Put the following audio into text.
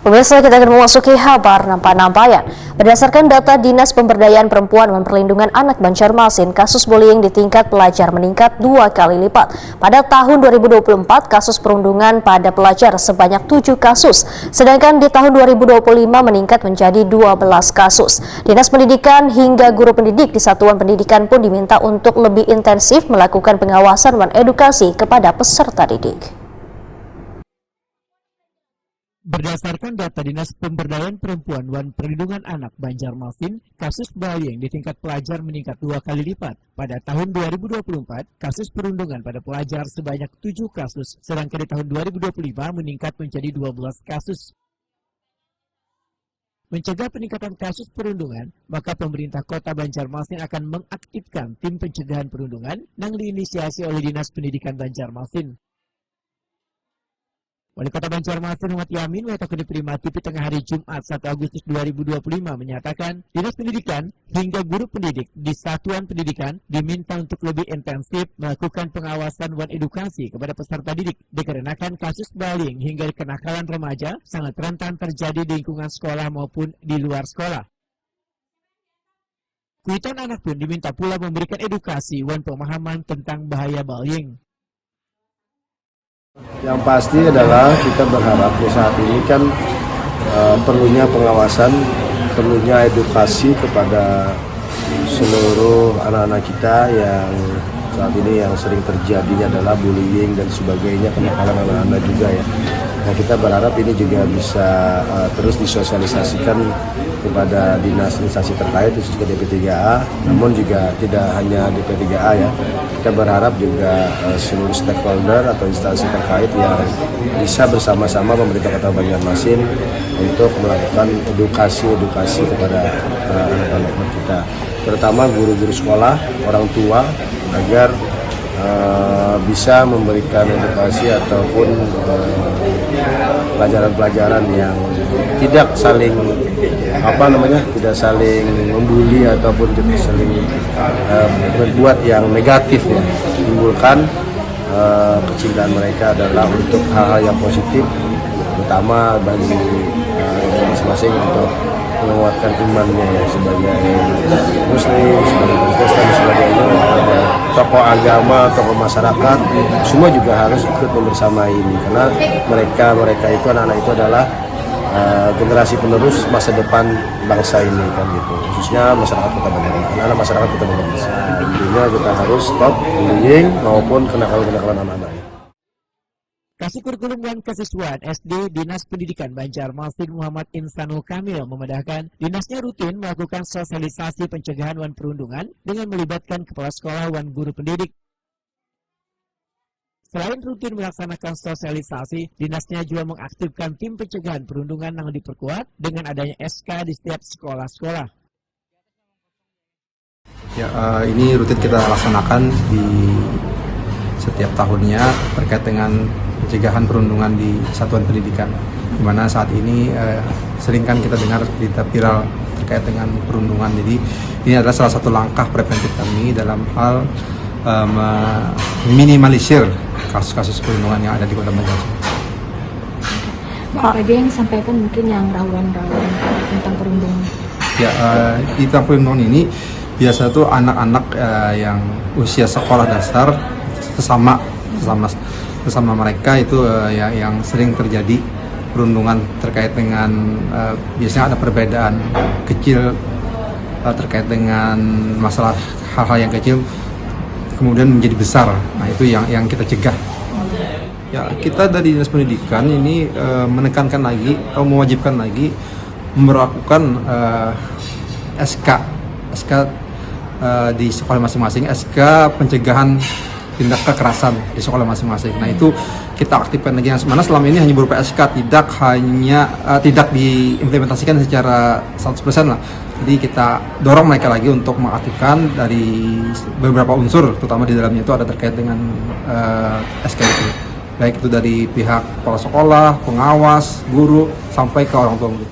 Pemirsa, kita akan memasuki kabar nampak-nampayan. Berdasarkan data Dinas Pemberdayaan Perempuan dan Perlindungan Anak Banjarmasin, kasus bullying di tingkat pelajar meningkat 2 kali lipat. Pada tahun 2024, kasus perundungan pada pelajar sebanyak 7 kasus, sedangkan di tahun 2025 meningkat menjadi 12 kasus. Dinas Pendidikan hingga guru pendidik di satuan pendidikan pun diminta untuk lebih intensif melakukan pengawasan dan edukasi kepada peserta didik. Berdasarkan data Dinas Pemberdayaan Perempuan dan Perlindungan Anak Banjarmasin, kasus bullying di tingkat pelajar meningkat 2 kali lipat. Pada tahun 2024, kasus perundungan pada pelajar sebanyak 7 kasus, sedangkan di tahun 2025 meningkat menjadi 12 kasus. Mencegah peningkatan kasus perundungan, maka pemerintah Kota Banjarmasin akan mengaktifkan tim pencegahan perundungan yang diinisiasi oleh Dinas Pendidikan Banjarmasin. Wali Kota Banjarmasin Muhammad Yamin mengatakan di Prima TV tengah hari Jumat 1 Agustus 2025 menyatakan Dinas Pendidikan hingga guru pendidik di satuan pendidikan diminta untuk lebih intensif melakukan pengawasan dan edukasi kepada peserta didik dikarenakan kasus bullying hingga kenakalan remaja sangat rentan terjadi di lingkungan sekolah maupun di luar sekolah. Kuitan anak pun diminta pula memberikan edukasi dan pemahaman tentang bahaya bullying. Yang pasti adalah kita berharap di saat ini kan perlunya pengawasan, perlunya edukasi kepada seluruh anak-anak kita yang saat ini yang sering terjadinya adalah bullying dan sebagainya, kenakalan anak-anak juga ya. Nah, kita berharap ini juga bisa terus disosialisasikan kepada dinas instansi terkait, khususnya DP3A, namun juga tidak hanya DP3A ya. Kita berharap juga seluruh stakeholder atau instansi terkait yang bisa bersama-sama pemerintah Kota Banjarmasin untuk melakukan edukasi kepada anak-anak kita, terutama guru-guru sekolah, orang tua, agar bisa memberikan edukasi ataupun pelajaran-pelajaran yang tidak saling tidak saling membuli ataupun tidak saling berbuat yang negatif ya. Timbulkan kecintaan mereka adalah untuk hal-hal yang positif, terutama bagi masing-masing untuk menguatkan imannya ya, sebagai muslim, sebagai Kristen, sebagainya, tokoh agama, tokoh masyarakat, semua juga harus ikut membersamai ini karena mereka itu anak-anak itu adalah generasi penerus masa depan bangsa ini kan gitu, khususnya masyarakat Kota Banjarmasin, anak masyarakat Kota Banjarmasin. Intinya kita harus stop bullying maupun kenakalan anak-anak. Kasih Kurikulum dan Kesiswaan SD Dinas Pendidikan Banjarmasin Muhammad Insanul Kamil memedahkan dinasnya rutin melakukan sosialisasi pencegahan wan perundungan dengan melibatkan kepala sekolah wan guru pendidik. Selain rutin melaksanakan sosialisasi, dinasnya juga mengaktifkan tim pencegahan perundungan yang diperkuat dengan adanya SK di setiap sekolah-sekolah. Ya, ini rutin kita laksanakan di setiap tahunnya terkait dengan pencegahan perundungan di satuan pendidikan, di mana saat ini sering kan kita dengar berita viral terkait dengan perundungan. Jadi ini adalah salah satu langkah preventif kami dalam hal meminimalisir kasus-kasus perundungan yang ada di Kota Banjarmasin. Apa aja yang disampaikan mungkin yang rawan-rawan tentang perundungan? Ya, tentang perundungan ini biasa tuh anak-anak yang usia sekolah dasar sesama mereka itu yang sering terjadi perundungan terkait dengan biasanya ada perbedaan kecil terkait dengan masalah hal-hal yang kecil kemudian menjadi besar. Nah, itu yang kita cegah. Ya, kita dari Dinas Pendidikan ini menekankan lagi atau mewajibkan lagi memperlakukan SK di sekolah masing-masing, SK pencegahan tindak kekerasan di sekolah masing-masing. Nah, itu kita aktifkan lagi, yang mana selama ini hanya berupa SK, tidak diimplementasikan secara 100% lah. Jadi kita dorong mereka lagi untuk mengaktifkan dari beberapa unsur, terutama di dalamnya itu ada terkait dengan SK itu. Baik itu dari pihak kepala sekolah, pengawas, guru, sampai ke orang tua murid.